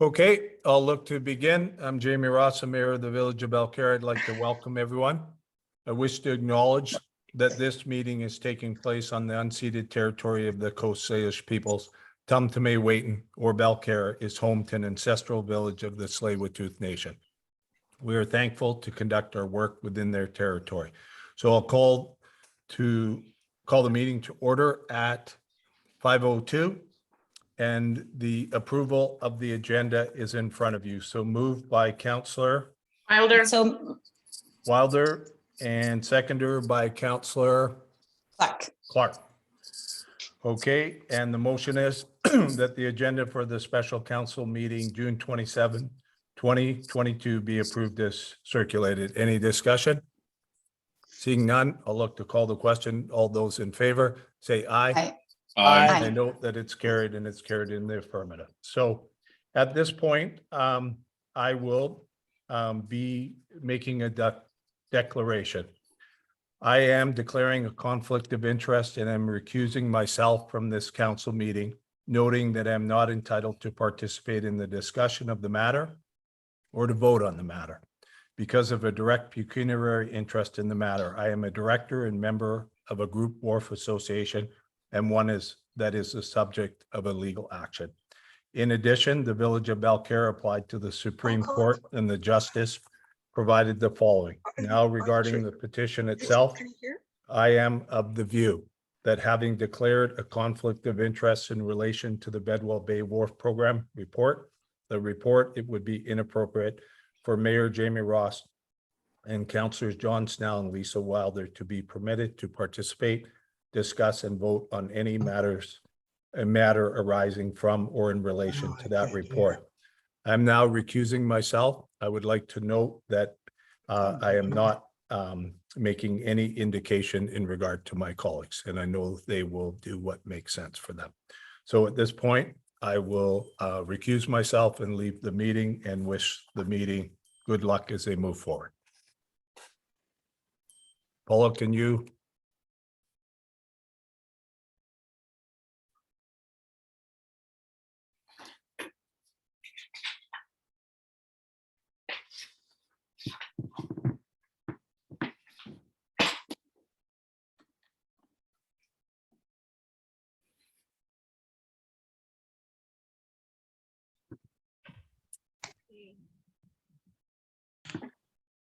Okay, I'll look to begin. I'm Jamie Ross, the Mayor of the Village of Belcarra. I'd like to welcome everyone. I wish to acknowledge that this meeting is taking place on the unceded territory of the Coast Salish peoples. Tumtumay Waiton, or Belcarra, is home to an ancestral village of the Tsleil-Waututh Nation. We are thankful to conduct our work within their territory. So I'll call the meeting to order at 5:02. And the approval of the agenda is in front of you. So moved by Councillor Wilder and seconder by Councillor Clark. Okay, and the motion is that the agenda for the special council meeting, June 27, 2022 be approved as circulated. Any discussion? Seeing none, I'll look to call the question. All those in favor, say aye. Aye. I note that it's carried and it's carried in the affirmative. So at this point, I will be making a declaration. I am declaring a conflict of interest and I'm recusing myself from this council meeting, noting that I'm not entitled to participate in the discussion of the matter or to vote on the matter because of a direct pecuniary interest in the matter. I am a director and member of a group wharf association, and one that is the subject of a legal action. In addition, the Village of Belcarra applied to the Supreme Court and the justice provided the following. Now regarding the petition itself, I am of the view that having declared a conflict of interest in relation to the Bedwell Bay Wharf Program report, it would be inappropriate for Mayor Jamie Ross and Councillors John Snell and Lisa Wilder to be permitted to participate, discuss and vote on any matter arising from or in relation to that report. I'm now recusing myself. I would like to note that I am not making any indication in regard to my colleagues, and I know they will do what makes sense for them. So at this point, I will recuse myself and leave the meeting and wish the meeting good luck as they move forward. Paula, can you?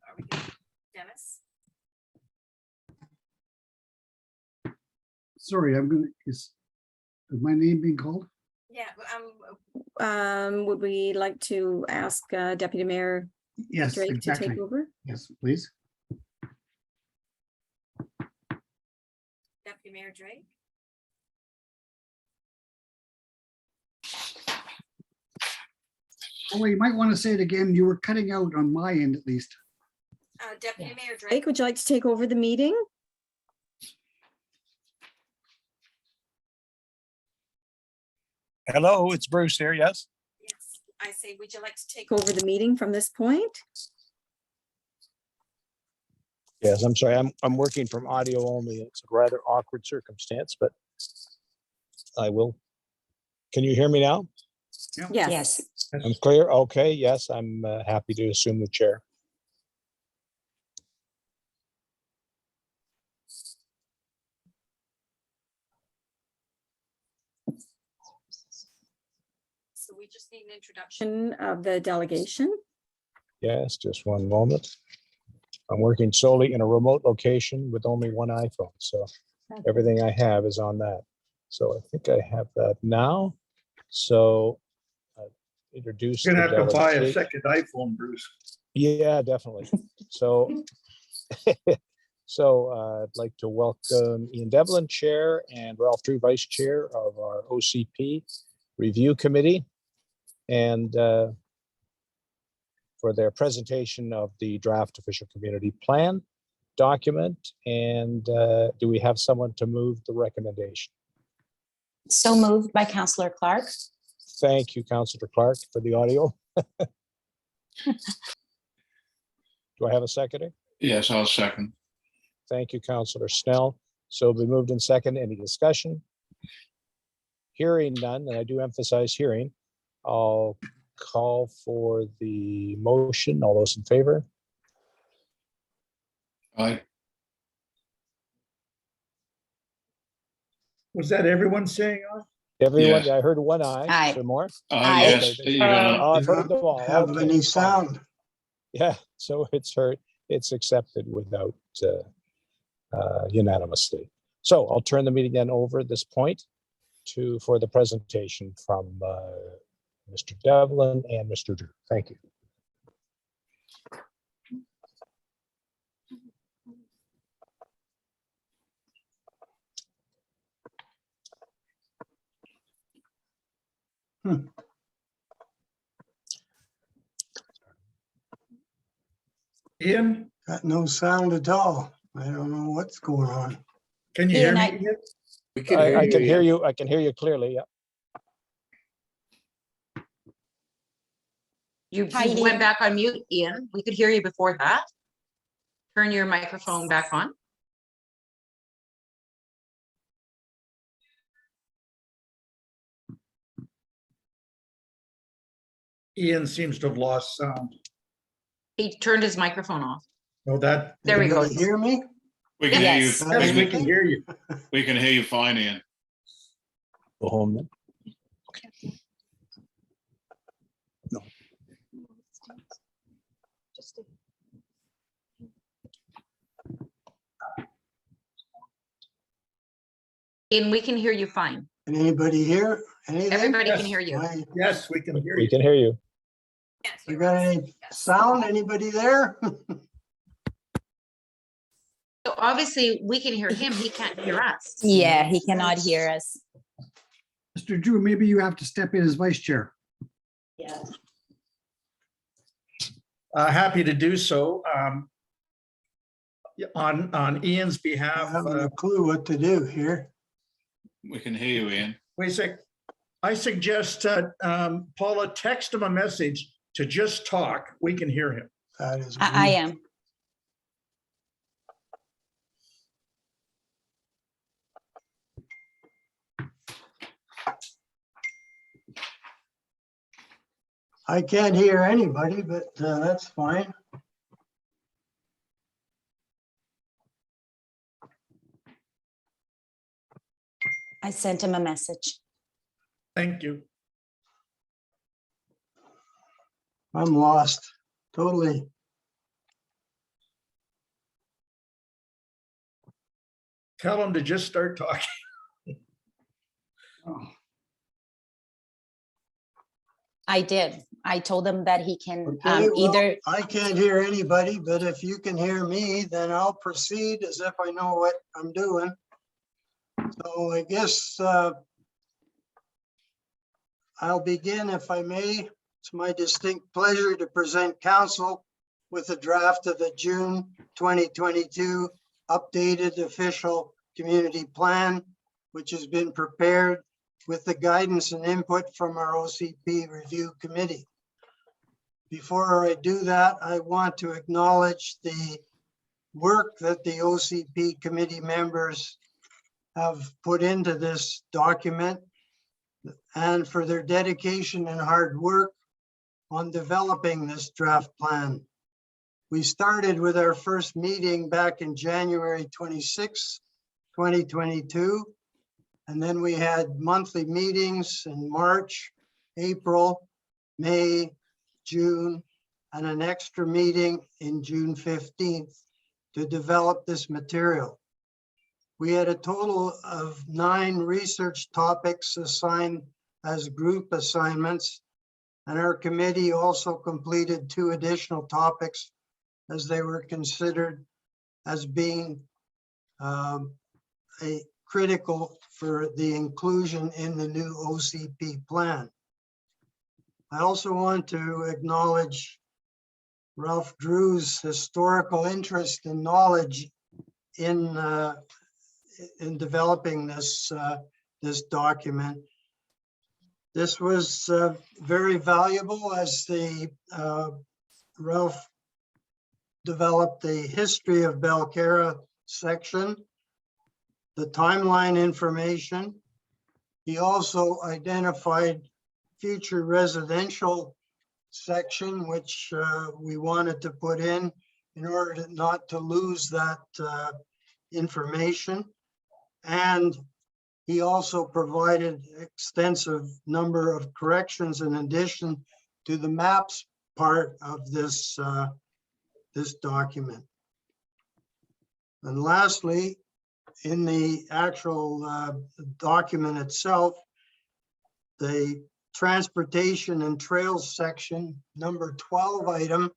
Are we good? Dennis? Sorry, is my name being called? Yeah. Would we like to ask Deputy Mayor Yes, Drake exactly. to take over? Yes, please. Deputy Mayor Drake? Oh, you might want to say it again. You were cutting out on my end at least. Deputy Mayor Drake? Drake, would you like to take over the meeting? Hello, it's Bruce here. Yes. Yes. I say, would you like to take Take over the meeting from this point? Yes, I'm sorry. I'm working from audio only. It's a rather awkward circumstance, but I will. Can you hear me now? Yes. I'm clear. Okay. Yes, I'm happy to assume the chair. So we just need an introduction. Of the delegation. Yes, just one moment. I'm working solely in a remote location with only one iPhone, so everything I have is on that. So I think I have that now. So introduce. You're gonna the have to buy a delegate. second iPhone, Bruce. Yeah, definitely. So, I'd like to welcome Ian Devlin, Chair, and Ralph Drew, Vice Chair of our OCP Review Committee, and for their presentation of the draft official community plan document. And do we have someone to move the recommendation? So moved by Councillor Clark. Thank you, Councillor Clark, for the audio. Do I have a seconder? Yes, I'll second. Thank you, Councillor Snell. So we moved in second. Any discussion? Hearing none, and I do emphasize hearing, I'll call for the motion. All those in favor? Aye. Was that everyone saying aye? Everyone, Yes. I heard one eye. Aye. Is there more? Aye. Yes. Okay. You're gonna- Oh, I've Did heard them all. not have Okay, any fine. sound. Yeah, so it's heard, it's accepted without unanimously. So I'll turn the meeting then over at this point for the presentation from Mr. Devlin and Mr. Drew. Thank you. Ian, Got no sound at all. I don't know what's going on. can you hear Ian, me? I- Ian? We I can hear you. I can hear you clearly. Yeah. You Hi, you Ian. went back on mute, Ian. We could hear you before that. Turn your microphone back on. Ian seems to have lost sound. He turned his microphone off. No, that, There we go. Can you hear me? We can hear you. Yes. Yes, yes, we can hear you. We can hear you fine, Ian. Go home then. Ian, we can hear you fine. Can anybody hear anything? Everybody can Yes. hear you. Why- Yes, we can hear We you. can hear you. Yes, You you're got right. any Yes. sound? Anybody there? So obviously we can hear him. He can't hear us. Yeah, he cannot hear us. Mr. Drew, maybe you have to step in as vice chair. Yeah. Happy to do so. On Ian's I behalf, haven't a clue what to do here. We can hear you, Ian. wait a sec. I suggest, Paula, text him a message to just talk. We can hear him. That is. I weird. am. I can't hear anybody, but that's fine. I sent him a message. Thank you. I'm lost, totally. Tell him to just start talking. I did. I told him that he can Okay, well, either, I can't hear anybody, but if you can hear me, then I'll proceed as if I know what I'm doing. So I guess I'll begin if I may. It's my distinct pleasure to present council with a draft of the June 2022 updated official community plan, which has been prepared with the guidance and input from our OCP review committee. Before I do that, I want to acknowledge the work that the OCP committee members have put into this document and for their dedication and hard work on developing this draft plan. We started with our first meeting back in January 26, 2022. And then we had monthly meetings in March, April, May, June, and an extra meeting in June 15th to develop this material. We had a total of 9 research topics assigned as group assignments, and our committee also completed 2 additional topics as they were considered as being a critical for the inclusion in the new OCP plan. I also want to acknowledge Ralph Drew's historical interest and knowledge in developing this document. This was very valuable as Ralph developed the history of Belcarra section, the timeline information. He also identified future residential section, which we wanted to put in order not to lose that information. And he also provided extensive number of corrections in addition to the maps part of this document. And lastly, in the actual document itself, the transportation and trails section, number 12 item,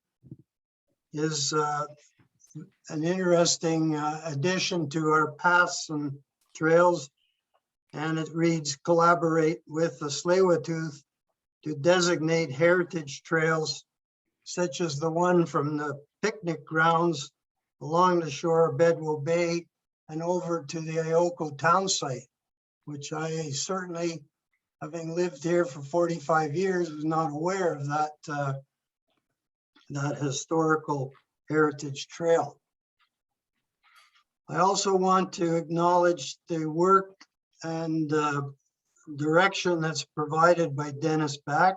is an interesting addition to our paths and trails. And it reads, collaborate with the Tsleil-Waututh to designate heritage trails such as the one from the picnic grounds along the shore of Bedwell Bay and over to the Ioko town site, which I certainly, having lived here for 45 years, was not aware of that, that historical heritage trail. I also want to acknowledge the work and direction that's provided by Dennis Back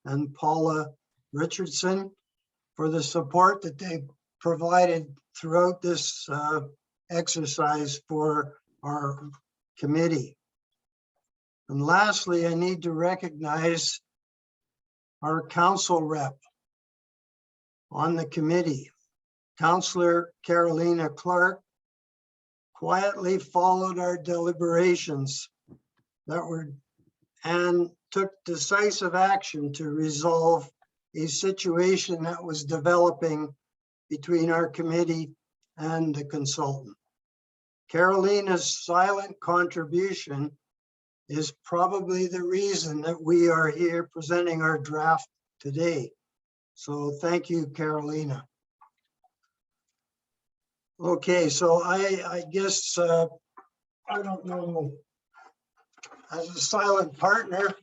and Paula Richardson for the support that they provided throughout this exercise for our committee. And lastly, I need to recognize our council rep on the committee. Councillor Carolina Clark quietly followed our deliberations that were and took decisive action to resolve a situation that was developing between our committee and the consultant. Carolina's silent contribution is probably the reason that we are here presenting our draft today. So thank you, Carolina. Okay, so I guess, I don't know, as a silent partner,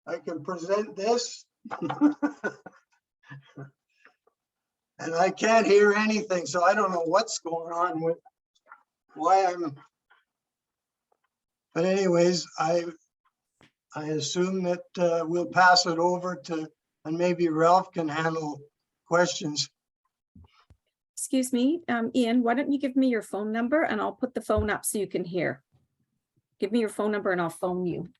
I can present this. And I can't hear anything, so I don't know what's going on with why I'm. But anyways, I assume that we'll pass it over to, and maybe Ralph can handle questions. Excuse me, Ian, why don't you give me your phone number and I'll put the phone up so you can hear. Give me your phone number and I'll phone you.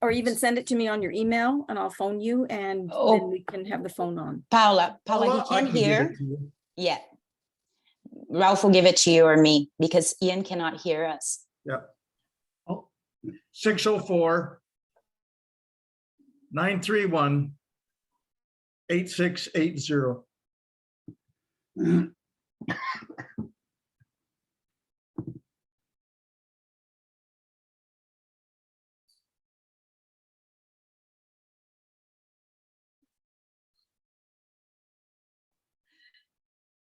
Or even send it to me on your email and I'll phone you and then we can have the phone on. Paula, he I can't can give hear. it to you. Yeah. Ralph will give it to you or me because Ian cannot hear us. Yeah. Oh, 604 931 8680.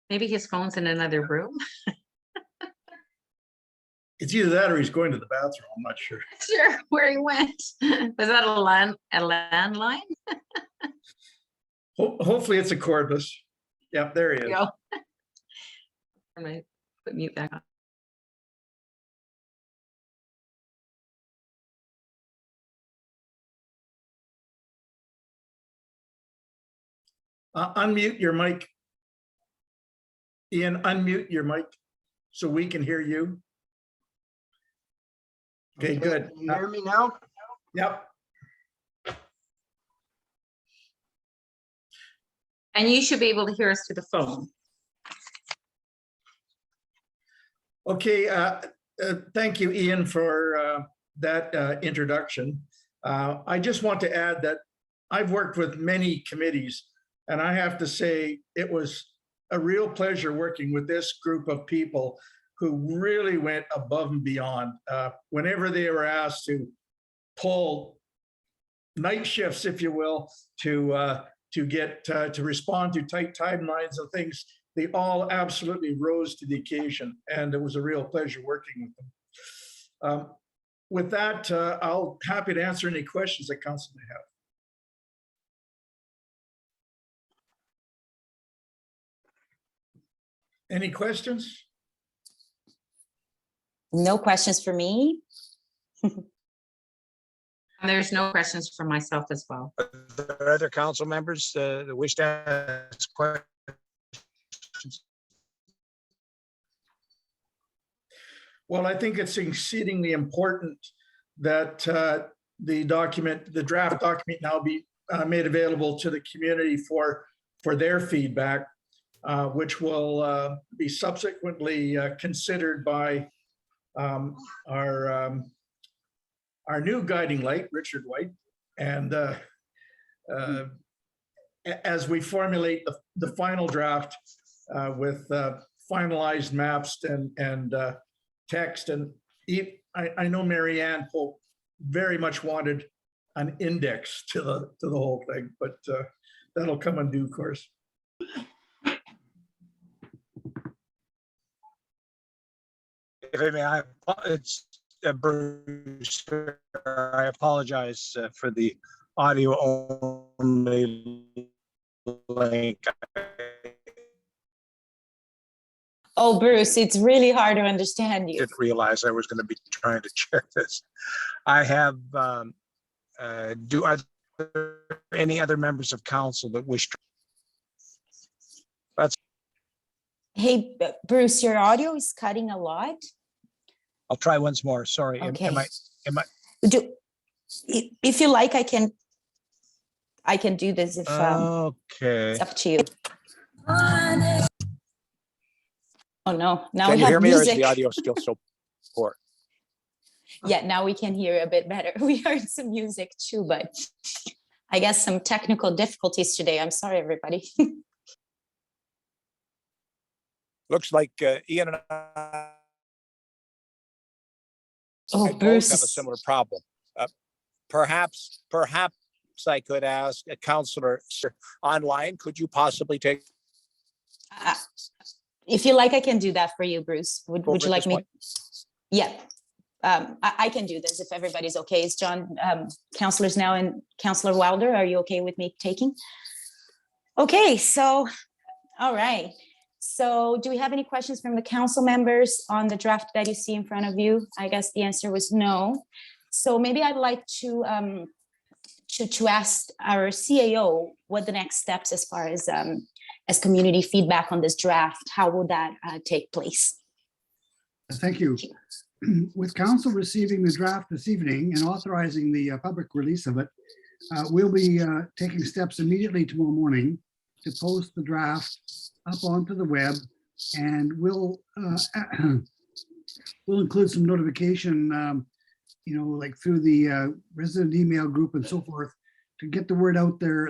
Maybe his phone's in another room. It's either that or he's going to the bathroom. I'm not sure. Sure, where he went. Was that a landline? Hopefully it's a cordless. Yep, there he is. Go. I'm gonna put mute back on. Unmute your mic. Ian, unmute your mic so we can hear you. Okay, good. Can you hear me now? Yep. And you should be able to hear us through the phone. Okay, thank you, Ian, for that introduction. I just want to add that I've worked with many committees, and I have to say it was a real pleasure working with this group of people who really went above and beyond. Whenever they were asked to pull night shifts, if you will, to respond to tight timelines and things, they all absolutely rose to the occasion, and it was a real pleasure working with them. With that, I'll happy to answer any questions that council may have. Any questions? No questions for me. There's no questions for myself as well. Are there other council members that wish to ask questions? Well, I think it's exceedingly important that the draft document now be made available to the community for their feedback, which will be subsequently considered by our new guiding light, Richard White. And as we formulate the final draft with finalized maps and text, and I know Mary Ann Pope very much wanted an index to the whole thing, but that'll come in due course. If I may, it's Bruce. I apologize for the audio only link. Oh, Bruce, it's really hard to understand you. Didn't realize I was going to be trying to share this. I have, are there any other members of council that wish to? Hey, Bruce, your audio is cutting a lot. I'll try once more. Sorry. Okay. Am I? If you like, I can do this if Okay. it's up to you. Oh no, now Can we you hear have me, or is music. the audio still so poor? Yeah, now we can hear a bit better. We heard some music too, but I guess some technical difficulties today. I'm sorry, everybody. Looks like Ian and I Oh, both Bruce. have a similar problem. Perhaps I could ask a counselor online, could you possibly take If you like, I can do that for you, Bruce. Would over you at like this me? point? Yeah. I can do this if everybody's okay. Is John, counselors now, and Counselor Wilder, are you okay with me taking? Okay, so, all right. So do we have any questions from the council members on the draft that you see in front of you? I guess the answer was no. So maybe I'd like to ask our CAO what the next steps as far as community feedback on this draft, how will that take place? Thank you. With council receiving the draft this evening and authorizing the public release of it, we'll be taking steps immediately tomorrow morning to post the draft up onto the web, and we'll include some notification, like through the resident email group and so forth, to get the word out there